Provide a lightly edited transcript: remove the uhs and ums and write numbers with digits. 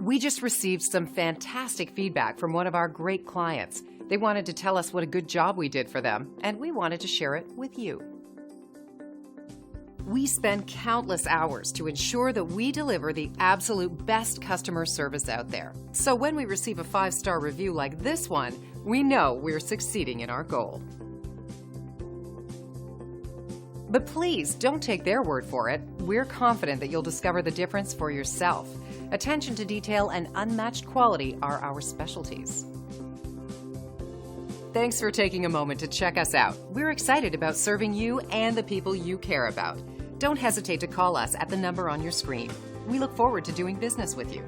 We just received some fantastic feedback from one of our great clients. They wanted to tell us what a good job we did for them, and we wanted to share it with you. We spend countless hours to ensure that we deliver the absolute best customer service out there. So when we receive a 5-star review like this one, we know we're succeeding in our goal. But please don't take their word for it. We're confident that you'll discover the difference for yourself. Attention to detail and unmatched quality are our specialties. Thanks for taking a moment to check us out. We're excited about serving you and the people you care about. Don't hesitate to call us at the number on your screen. We look forward to doing business with you.